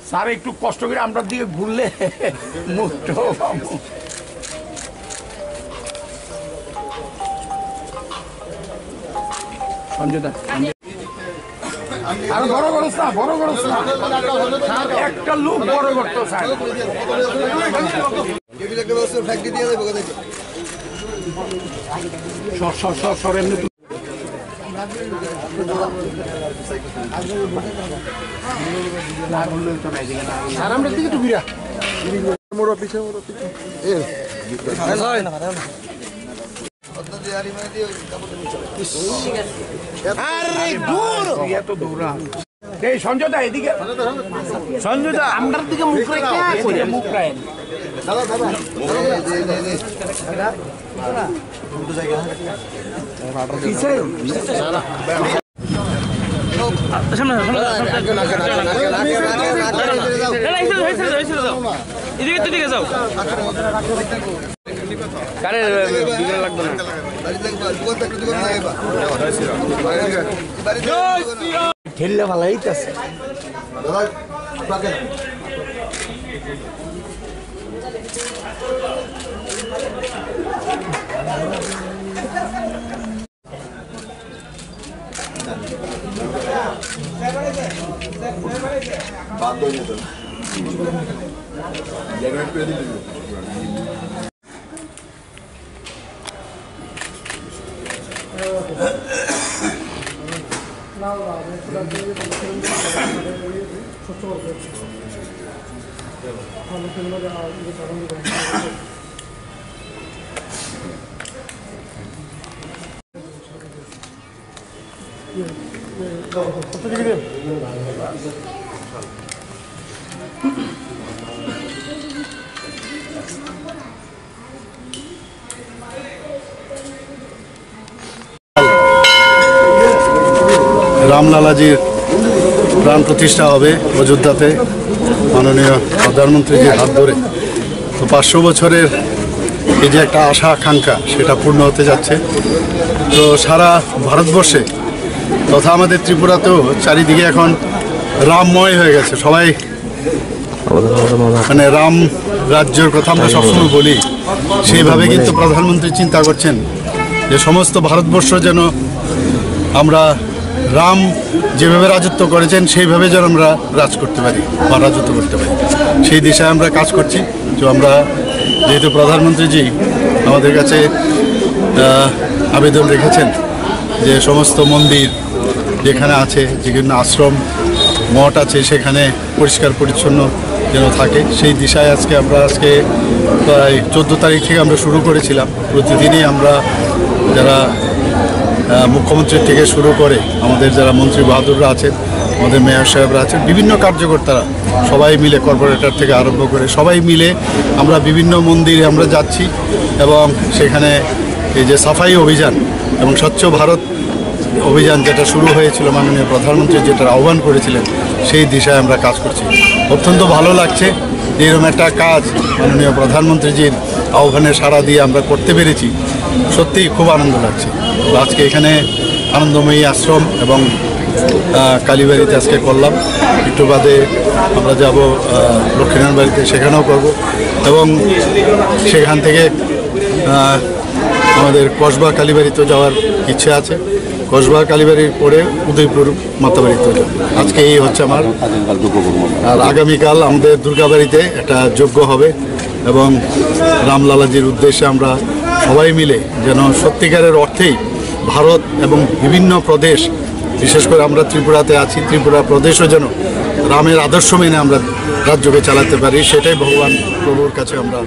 Sir একটু কষ্ট করে আমরা দিকে ঘুরলে মুক্ত পাবো। সঞ্জয় দা আর বড় করছ না, বড় করছ না, একটা লোক বড় করতো স্যার। সর এমনি আমরা দিকে একটু ঘুরা মোড়া পিছে সঞ্জয় দা এদিকে, সঞ্জয় দা আমার দিকে মুখ রেখে মুখ রাখেন। ঠেললে ভালো হইতেছে। রামলালাজির প্রাণ প্রতিষ্ঠা হবে অযোধ্যাতে মাননীয় প্রধানমন্ত্রীজির হাত ধরে। তো 500 বছরের এই যে একটা আশা আকাঙ্ক্ষা সেটা পূর্ণ হতে যাচ্ছে। তো সারা ভারতবর্ষে তথা আমাদের ত্রিপুরাতেও চারিদিকে এখন রামময় হয়ে গেছে। সবাই মানে রাম রাজ্যের কথা আমরা সবসময় বলি, সেইভাবে কিন্তু প্রধানমন্ত্রী চিন্তা করছেন যে সমস্ত ভারতবর্ষ যেন আমরা রাম যেভাবে রাজত্ব করেছেন সেইভাবে যেন আমরা রাজ করতে পারি বা রাজত্ব করতে পারি, সেই দিশায় আমরা কাজ করছি। তো আমরা যেহেতু প্রধানমন্ত্রীজি আমাদের কাছে আবেদন রেখেছেন যে সমস্ত মন্দির যেখানে আছে, যেখানে আশ্রম মঠ আছে, সেখানে পরিষ্কার পরিচ্ছন্ন যেন থাকে, সেই দিশায় আজকে প্রায় 14 তারিখ থেকে আমরা শুরু করেছিলাম। প্রতিদিনই আমরা যারা মুখ্যমন্ত্রীর থেকে শুরু করে আমাদের যারা মন্ত্রী বাহাদুররা আছেন, আমাদের মেয়র সাহেবরা আছেন, বিভিন্ন কার্যকর্তারা সবাই মিলে, কর্পোরেটর থেকে আরম্ভ করে সবাই মিলে আমরা বিভিন্ন মন্দিরে আমরা যাচ্ছি এবং সেখানে এই যে সাফাই অভিযান এবং স্বচ্ছ ভারত অভিযান যেটা শুরু হয়েছিল, মাননীয় প্রধানমন্ত্রী যেটা আহ্বান করেছিলেন, সেই দিশায় আমরা কাজ করছি। অত্যন্ত ভালো লাগছে যে এরকম একটা কাজ মাননীয় প্রধানমন্ত্রীজির আহ্বানে সাড়া দিয়ে আমরা করতে পেরেছি। সত্যিই খুব আনন্দ লাগছে। আজকে এখানে আনন্দময়ী আশ্রম এবং কালীবাড়িতে আজকে করলাম, একটু বাদে আমরা যাব লক্ষ্মীনারায়ণ বাড়িতে, সেখানেও করব এবং সেখান থেকে আমাদের কসবা কালীবাড়িতেও যাওয়ার ইচ্ছে আছে। কসবা কালীবাড়ির পরে উদয়পুর মাতাবাড়িতেও যাব। আজকে এই হচ্ছে আমার, আর আগামীকাল আমাদের দুর্গাবাড়িতে একটা যজ্ঞ হবে এবং রামলালাজির উদ্দেশ্যে আমরা সবাই মিলে যেন সত্যিকারের অর্থেই ভারত এবং বিভিন্ন প্রদেশ, বিশেষ করে আমরা ত্রিপুরাতে আছি, ত্রিপুরা প্রদেশও যেন রামের আদর্শ মেনে আমরা রাজ্যকে চালাতে পারি, সেটাই ভগবান প্রভুর কাছে আমরা